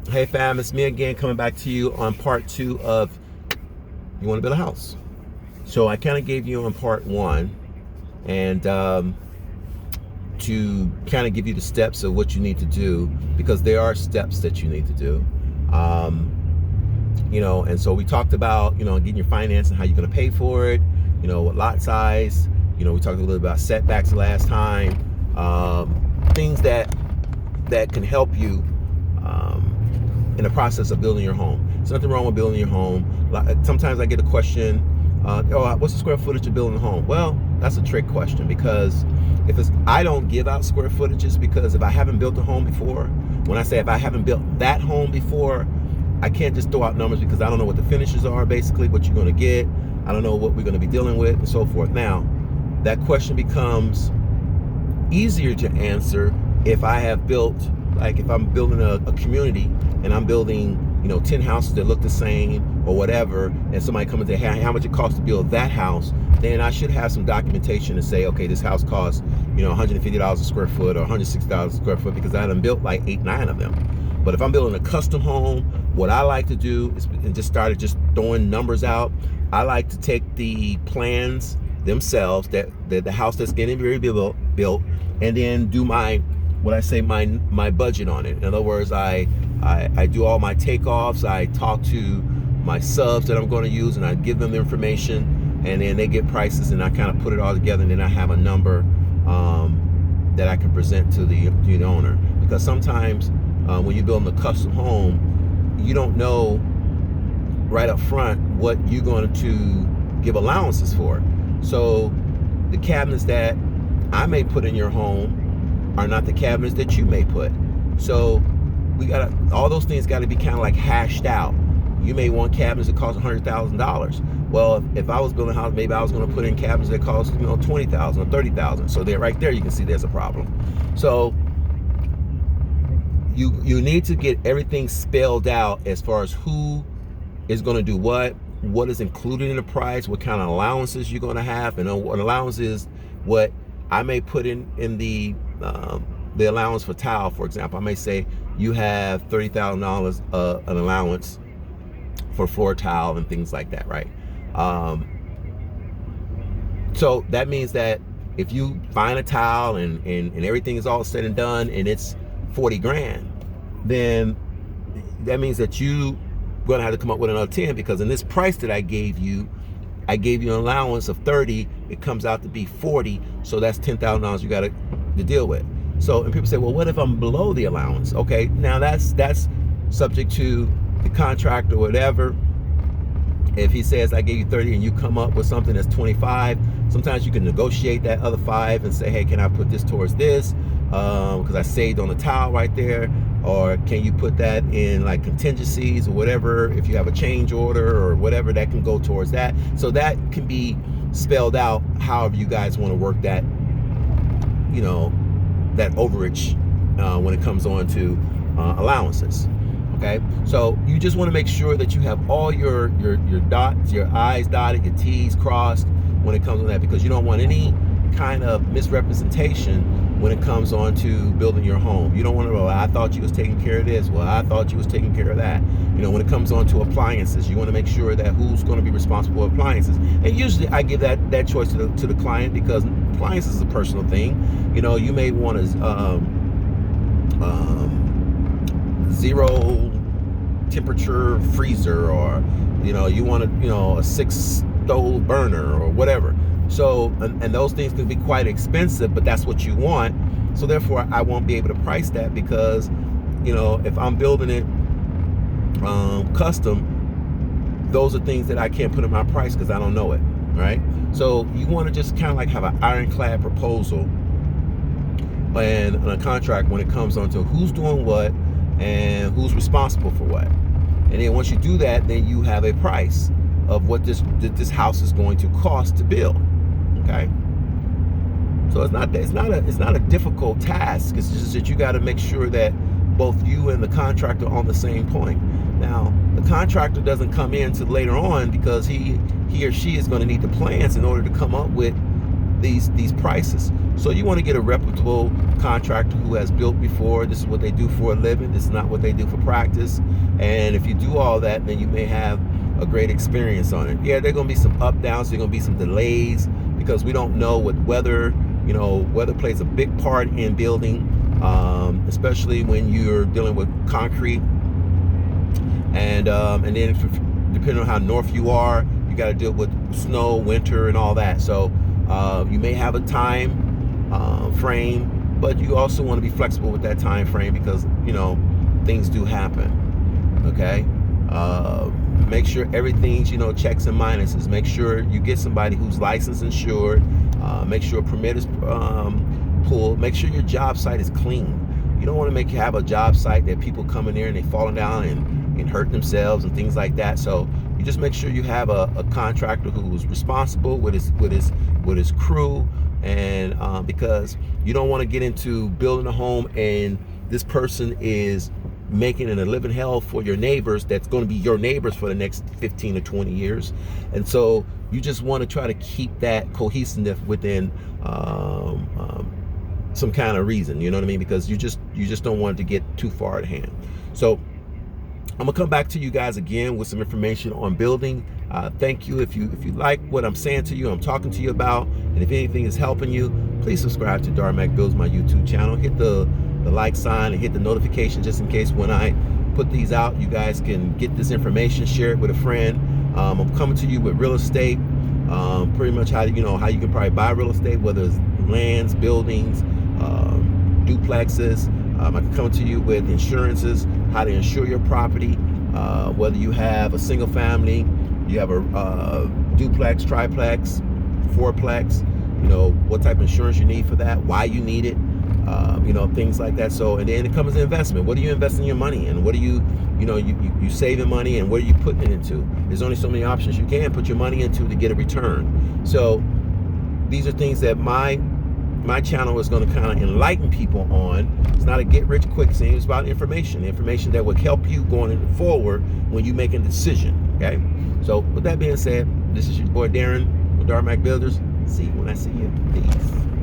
Hey fam, it's me again coming back to you on part two of you want to build a house. So I kind of gave you on part one and to kind of give you the steps of what you need to do because there are steps that you need to do. Um, and so we talked about, getting your finance and how you're going to pay for it, what lot size, we talked a little bit about setbacks last time, things that can help you in the process of building your home. There's nothing wrong with building your home. Sometimes I get a question, what's the square footage of building a home? Well, that's a trick question because I don't give out square footages because if I haven't built a home before, when I say if I haven't built that home before, I can't just throw out numbers because I don't know what the finishes are, basically, what you're going to get. I don't know what we're going to be dealing with and so forth. Now, that question becomes easier to answer if I have built, like if I'm building a community and I'm building 10 houses that look the same or whatever, and somebody comes and say, hey, how much it costs to build that house, then I should have some documentation to say, okay, this house costs $150 a square foot or $160 a square foot because I done built like 8-9 of them. But if I'm building a custom home, what I like to do is, and just started just throwing numbers out, I like to take the plans themselves, that the house that's getting ready to be built, and then do my budget on it. In other words, I do all my takeoffs. I talk to my subs that I'm going to use, and I give them the information, and then they get prices, and I kind of put it all together, and then I have a number that I can present to the owner. Because sometimes when you're building a custom home, you don't know right up front what you're going to give allowances for. So the cabinets that I may put in your home are not the cabinets that you may put. So all those things got to be kind of like hashed out. You may want cabinets that cost $100,000. Well, if I was building a house, maybe I was going to put in cabinets that cost $20,000 or $30,000. So right there, you can see there's a problem. So you need to get everything spelled out as far as who is going to do what is included in the price, what kind of allowances you're going to have, and what allowance is what I may put in the allowance for tile, for example. I may say you have $30,000 an allowance for floor tile and things like that, right? So that means that if you find a tile and everything is all said and done and it's 40 grand, then that means that you going to have to come up with another 10, because in this price that I gave you an allowance of 30, it comes out to be 40, so that's $10,000 you got to deal with. So, and people say, well, what if I'm below the allowance? Okay, now that's subject to the contract or whatever. If he says I gave you 30 and you come up with something that's 25, sometimes you can negotiate that other 5 and say, hey, can I put this towards this? Because I saved on the tile right there. Or can you put that in like contingencies or whatever? If you have a change order or whatever, that can go towards that. So that can be spelled out however you guys want to work that, that overage when it comes on to allowances. Okay, so you just want to make sure that you have all your dots, your I's dotted, your T's crossed when it comes on that, because you don't want any kind of misrepresentation when it comes on to building your home. You don't want to, well, I thought you was taking care of this. Well, I thought you was taking care of that. When it comes on to appliances, you want to make sure that who's going to be responsible for appliances. And usually I give that choice to the client, because appliances is a personal thing. You may want to zero temperature freezer, or you want a 6 stove burner or whatever. So and those things can be quite expensive, but that's what you want. So therefore I won't be able to price that, because if I'm building it custom, those are things that I can't put in my price because I don't know it, right? So you want to just kind of like have an ironclad proposal and a contract when it comes on to who's doing what and who's responsible for what. And then once you do that, then you have a price of what this house is going to cost to build. Okay, so it's not a difficult task. It's just that you got to make sure that both you and the contractor are on the same point. Now, the contractor doesn't come in till later on, because he or she is going to need the plans in order to come up with these prices. So you want to get a reputable contractor who has built before. This is what they do for a living. This is not what they do for practice. And if you do all that, then you may have a great experience on it. Yeah, there are going to be some up downs. There are going to be some delays because we don't know what weather. You know, weather plays a big part in building, especially when you're dealing with concrete. And then if, depending on how north you are, you got to deal with snow, winter, and all that. So you may have a time frame, but you also want to be flexible with that time frame because, you know, things do happen. Okay. Make sure everything's, you know, checks and minuses. Make sure you get somebody who's licensed, insured. Make sure a permit is pulled. Make sure your job site is clean. You don't want to have a job site that people come in there and they falling down and hurt themselves and things like that. So you just make sure you have a contractor who's responsible with his crew, and because you don't want to get into building a home and this person is making it a living hell for your neighbors that's going to be your neighbors for the next 15 or 20 years. And so you just want to try to keep that cohesiveness within some kind of reason, you know what I mean? Because you just don't want it to get too far at hand. So I'm gonna come back to you guys again with some information on building. Thank you. If you like what I'm saying to you, I'm talking to you about, and if anything is helping you, please subscribe to Darmac Builds, my YouTube channel. Hit the like sign and hit the notification just in case when I put these out, you guys can get this information, share it with a friend. I'm coming to you with real estate, pretty much how you can probably buy real estate, whether it's lands, buildings, duplexes. I can come to you with insurances, how to insure your property, whether you have a single family, you have a duplex, triplex, fourplex, you know, what type of insurance you need for that, why you need it, you know, things like that. So, and then it comes to investment. What are you investing your money in? What are you saving money, and what are you putting it into? There's only so many options you can put your money into to get a return. So these are things that my channel is going to kind of enlighten people on. It's not a get rich quick thing. It's about information that will help you going forward when you make a decision. Okay. So with that being said, this is your boy Darren with Darmac Builders. See you when I see you. Peace.